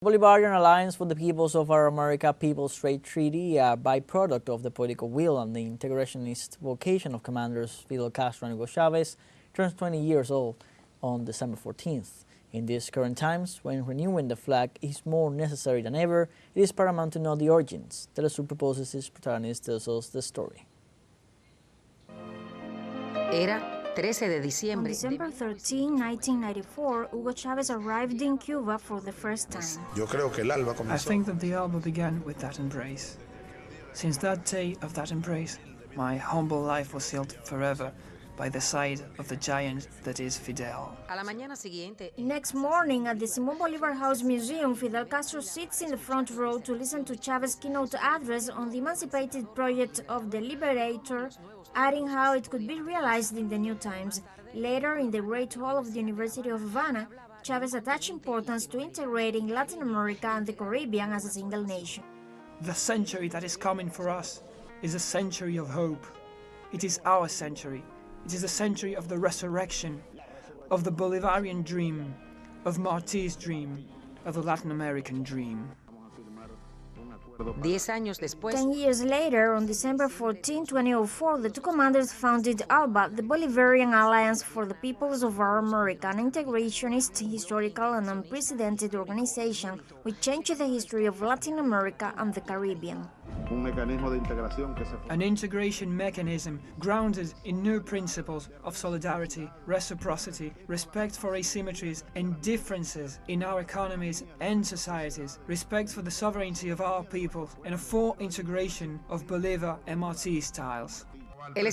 Bolivarian Alliance for the Peoples of Our America People's Trade Treaty, a byproduct of the political will and the integrationist vocation of commanders Fidel Castro and Hugo Chavez, turns 20 years old on December 14th. In these current times, when renewing the flag is more necessary than ever, it is paramount to know the origins. TeleSUR proposes its protagonist tells us the story. On December 13, 1994, Hugo Chavez arrived in Cuba for the first time. I think that the ALBA began with that embrace. Since that day of that embrace, my humble life was sealed forever by the side of the giant that is Fidel. Next morning, at the Simón Bolívar House Museum, Fidel Castro sits in the front row to listen to Chavez's keynote address on the emancipated project of the Liberator, adding how it could be realized in the new times. Later, in the Great Hall of the University of Havana, Chavez attached importance to integrating Latin America and the Caribbean as a single nation. The century that is coming for us is a century of hope. It is our century. It is a century of the resurrection, of the Bolivarian dream, of Martí's dream, of the Latin American dream. 10 years later, on December 14, 2004, the two commanders founded ALBA, the Bolivarian Alliance for the Peoples of Our America, an integrationist, historical, and unprecedented organization which changed the history of Latin America and the Caribbean. An integration mechanism grounded in new principles of solidarity, reciprocity, respect for asymmetries and differences in our economies and societies, respect for the sovereignty of our people, and a full integration of Bolívar and Martí styles. The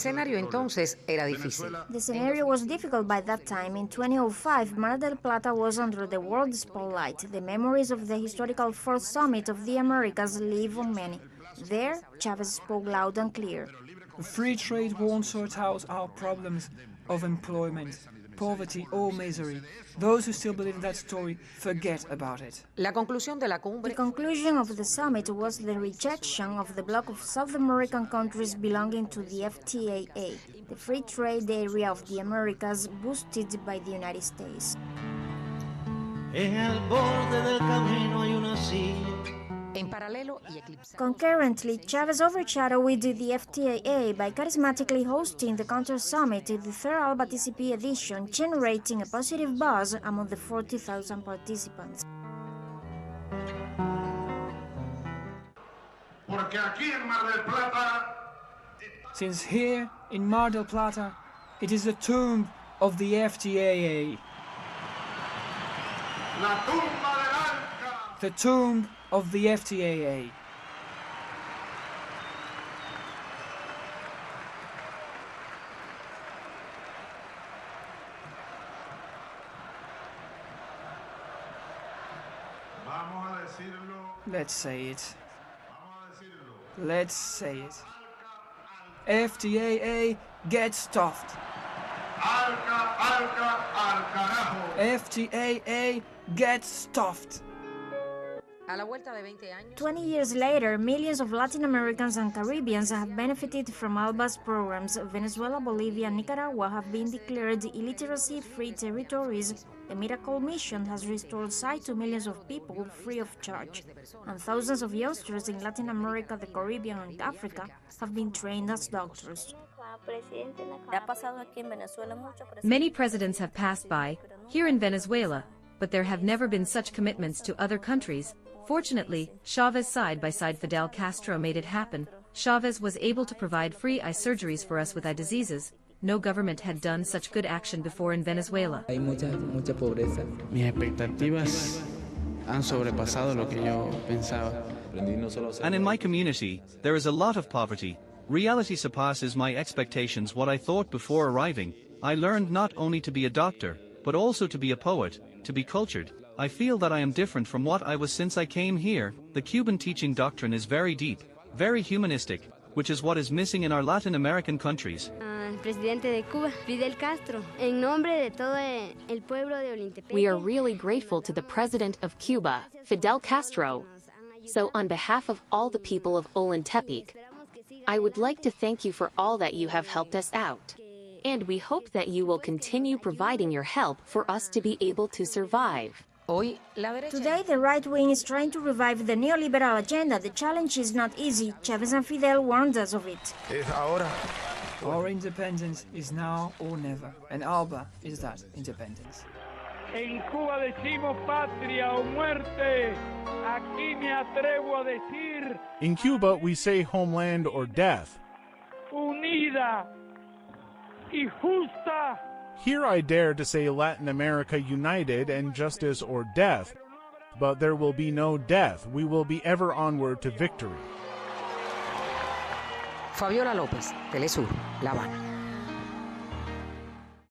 scenario was difficult by that time. In 2005, Mar del Plata was under the world spotlight. The memories of the historical Fourth Summit of the Americas live on many. There, Chavez spoke loud and clear. Free trade won't sort out our problems of employment, poverty or misery. Those who still believe in that story forget about it. The conclusion of the summit was the rejection of the bloc of South American countries belonging to the FTAA, the free trade area of the Americas boosted by the United States. Concurrently, Chavez overshadowed the FTAA by charismatically hosting the Counter Summit, the third ALBA TCP edition, generating a positive buzz among the 40,000 participants. Since here, in Mar del Plata, it is the tomb of the FTAA. The tomb of the FTAA. Let's say it. Let's say it. FTAA, get stuffed. FTAA, get stuffed. 20 years later, millions of Latin Americans and Caribbeans have benefited from ALBA's programs. Venezuela, Bolivia, and Nicaragua have been declared illiteracy-free territories. The Miracle Mission has restored sight to millions of people free of charge. And thousands of youngsters in Latin America, the Caribbean, and Africa have been trained as doctors. Many presidents have passed by, here in Venezuela, but there have never been such commitments to other countries. Fortunately, Chavez side-by-side Fidel Castro made it happen. Chavez was able to provide free eye surgeries for us with eye diseases. No government had done such good action before in Venezuela. Hay mucha pobreza. Mis expectativas han sobrepasado lo que yo pensaba. And in my community, there is a lot of poverty. Reality surpasses my expectations. What I thought before arriving, I learned not only to be a doctor, but also to be a poet, to be cultured. I feel that I am different from what I was since I came here. The Cuban teaching doctrine is very deep, very humanistic, which is what is missing in our Latin American countries. Presidente de Cuba, Fidel Castro, en nombre de todo el pueblo de Olintepec. We are really grateful to the President of Cuba, Fidel Castro. So on behalf of all the people of Olintepec, I would like to thank you for all that you have helped us out. And we hope that you will continue providing your help for us to be able to survive. Today, the right wing is trying to revive the neoliberal agenda. The challenge is not easy. Chavez and Fidel warned us of it. Our independence is now or never, and ALBA is that independence. En Cuba decimos patria o muerte. Aquí me atrevo a decir. In Cuba, we say homeland or death. Unida y justa. Here I dare to say Latin America united and justice or death. But there will be no death. We will be ever onward to victory. Fabiola López, teleSUR, La Habana.